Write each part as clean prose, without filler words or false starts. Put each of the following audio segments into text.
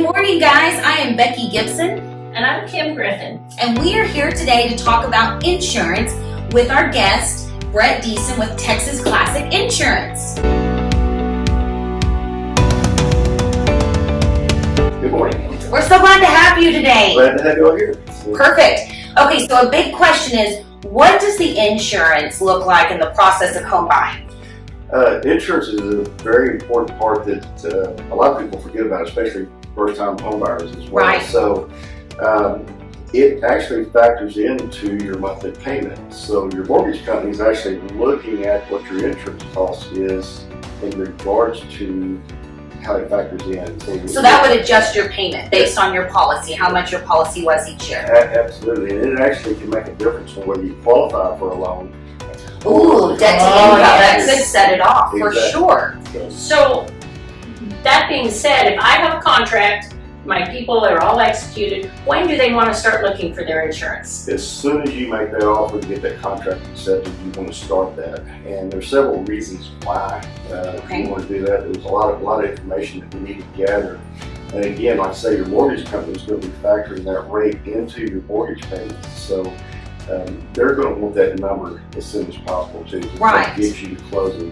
morning, guys. I am Becky Gibson. And I'm Kim Griffin. And we are here today to talk about insurance with our guest, Bret Deason with Texas Classic Insurance. Good morning. We're so glad to have you today. Glad to have you all here. Perfect. Okay, so a big question is, what does the insurance look like in the process of home buying? Insurance is a very important part that a lot of people forget about, especially first-time home buyers as well. Right. So it actually factors into your monthly payment. So your mortgage company is actually looking at what your insurance cost is in regards to how it factors in. So that would adjust your payment based on your policy, how much your policy was each year. Absolutely, and it actually can make a difference on whether you qualify for a loan. Ooh, debt to income, that could set it off for Exactly. sure. So, that being said, if I have a contract, my people are all executed, when do they want to start looking for their insurance? As soon as you make that offer to get that contract accepted, you want to start that. And there's several reasons why you want to do that. There's a lot of information that we need to gather. And again, like I say, your mortgage company is going to be factoring that rate into your mortgage payments. So they're going to want that number as soon as possible too. Right. To get you to closing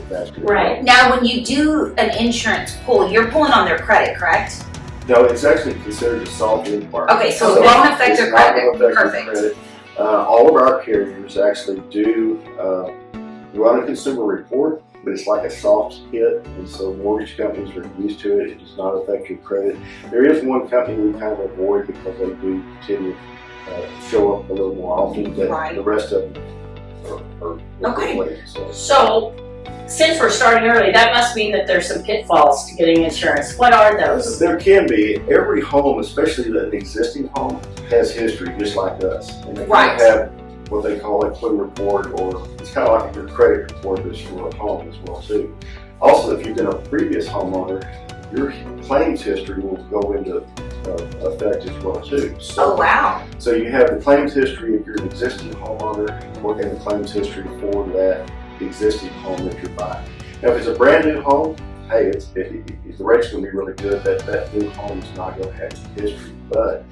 faster. Right. Now, when you do an insurance pull, you're pulling on their credit, correct? No, it's actually considered a soft inquiry. Okay, so it won't affect it's your not credit. gonna affect your Perfect. credit. All of our carriers actually do run a consumer report, but it's like a soft hit, and so mortgage companies are used to it. It does not affect your credit. There is one company we kind of avoid because they do tend to show up a little more often, but Right. the rest of them are Okay. great. So, since we're starting early, that must mean that there's some pitfalls to getting insurance. What are those? There can be. Every home, especially an existing home, has history just like us. And they Right. kind of have what they call a clue report, or it's kind of like your credit report that's for a home as well too. Also, if you've been a previous homeowner, your claims history will go into effect as well too. Oh, wow. So you have the claims history if you're an existing homeowner, and the claims history for that existing home that you're buying. Now, if it's a brand new home, hey, the rate's going to be really good. That new home is not going to have history. But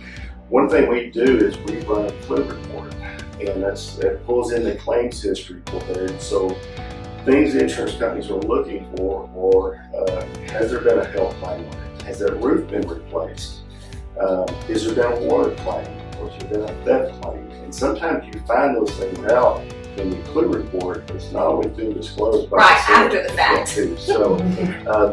one thing we do is we run a clue report, and that pulls in the claims history for there. And so things the insurance companies are looking for, or has there been a health claim on it? Has that roof been replaced? Is there been a water claim? Or has there been a theft claim? And sometimes you find those things out in the clue report. It's not always been disclosed by Right, the seller after the fact. too. So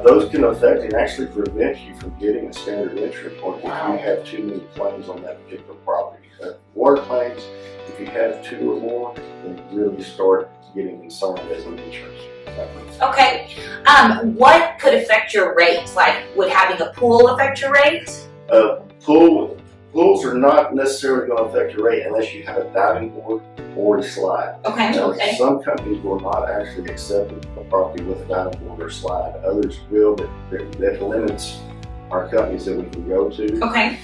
those can affect and actually prevent you from getting a standard insurance point if you have too many claims on that particular property. Water claims, if you have two or more, then really start getting concerned as an insurance company. Okay. What could affect your rate? Like, would having a pool affect your rate? Pools are not necessarily going to affect your rate unless you have a diving board or a slide. Okay. Now, Okay. some companies will not actually accept a property with a diving board or slide. Others will, but that limits our companies that we can go to. Okay.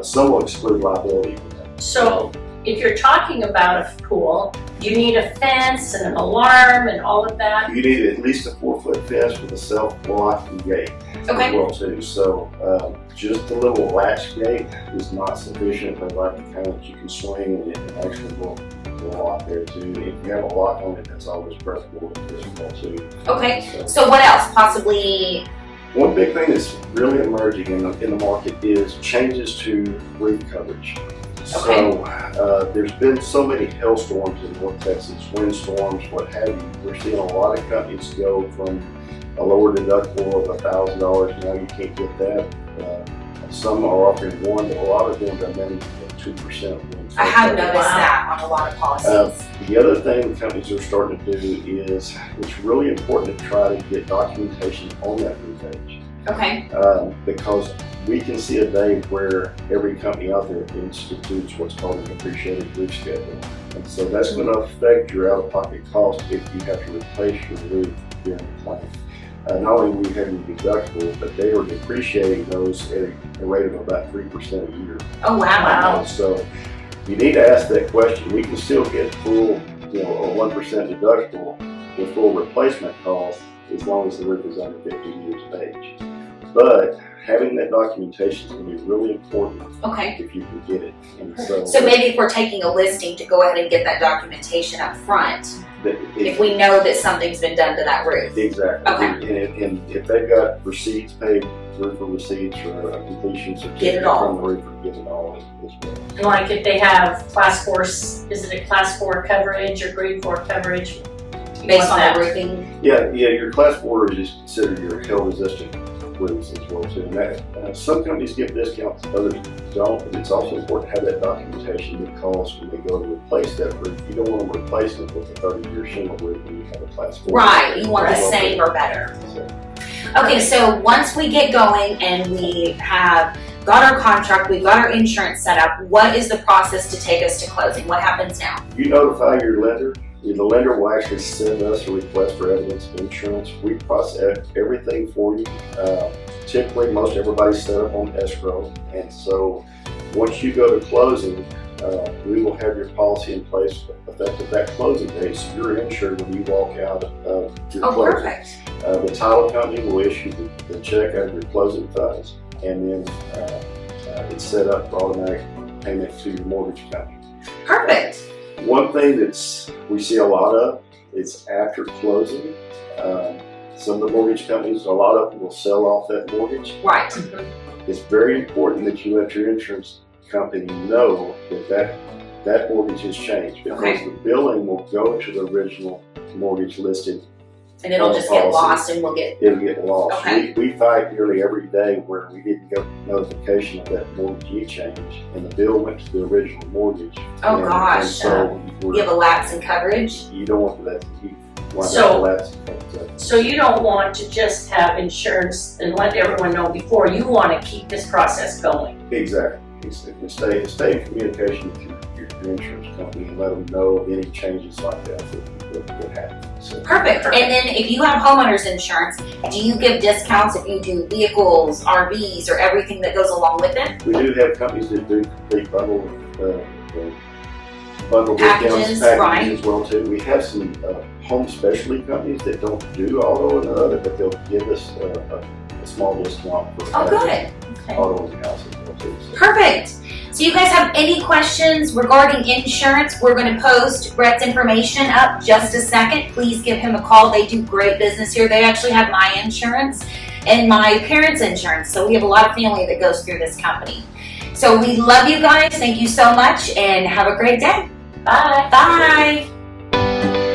Some will exclude liability. So, if you're talking about a pool, you need a fence and an alarm and all of that. You need at least a 4-foot fence with a self-locking gate Okay. as well too. So just a little latch gate is not sufficient. They like the kind that you can swing and it actually will lock there too. If you have a lock on it, that's always preferable as well too. Okay. So what else? Possibly. One big thing that's really emerging in the market is changes to roof coverage. So there's been so many hailstorms in North Texas, windstorms, what have you. We're seeing a lot of companies go from a lower deductible of $1,000. Now you can't get that. Some are offering $1, but a lot of them are doing 2%. I have noticed that on a lot of policies. The other thing companies are starting to do is it's really important to try to get documentation on that roof edge. Okay. Because we can see a day where every company out there institutes what's called a depreciated roof schedule. And so that's going to affect your out-of-pocket cost if you have to replace your roof during the claim. Not only will you have your deductible, but they are depreciating those at a rate of about 3% a year. Oh, wow. So you need to ask that question. We can still get full, a 1% deductible with full replacement cost as long as the roof is under 50 years of age. But having that documentation is going to be really important Okay. if you can get it. And So maybe if we're taking a listing, to go ahead and get that documentation up front, if we know that something's been done to that roof. Exactly. Okay. And if they've got receipts paid, roofer receipts or a completion certificate Get it all. from the roofer, get it all as well. And like if they have class 4, is it a class 4 coverage or grade 4 coverage? Based on that? the roofing. Yeah, your class 4 is considered your hail resistant roofs as well too. And that, some companies give discounts, others don't. But it's also important to have that documentation, because when they go to replace that roof, you don't want to replace it with a 30-year shingle roof when you have a class 4. Right, you want the Right. same or better. So, Okay, so once we get going and we have got our contract, we've got our insurance set up, what is the process to take us to closing? What happens now? you notify your lender. The lender will actually send us a request for evidence of insurance. We process everything for you. Typically, most everybody's set up on escrow, and so once you go to closing, we will have your policy in place effective that closing date, so you're insured when you walk out of your Oh, closing. perfect. The title company will issue the check out of your closing funds, and then it's set up for automatic payment to your mortgage company. Perfect. One thing we see a lot of is after closing. Some of the mortgage companies, a lot of them will sell off that mortgage. Right. It's very important that you let your insurance company know that mortgage has changed, because Okay. the billing will go to the original mortgage listed. And it'll just get lost and we'll get, It'll get lost. Okay. We fight nearly every day where we didn't get notification of that mortgagee change, and the bill went to the original mortgage. Oh, and, gosh. And so give a lapse in coverage. you don't want that. You want So- that lapse. So you don't want to just have insurance and let everyone know before. You want to keep this process going. Exactly. Stay in communication with your insurance company and let them know of any changes like that would happen. So, Perfect. And then if you have homeowners insurance, do you give discounts if you do vehicles, RVs, or everything that goes along with it? we do have companies that do complete bundle Packages, discounts right. as well too. We have some home specialty companies that don't do auto and other, but they'll give us a small discount for Oh, good. auto and house as well too. So, Perfect. So you guys have any questions regarding insurance? We're going to post Bret's information up just a second. Please give him a call. They do great business here. They actually have my insurance and my parents' insurance. So we have a lot of family that goes through this company. So we love you guys. Thank you so much and have a great day. Bye. Bye.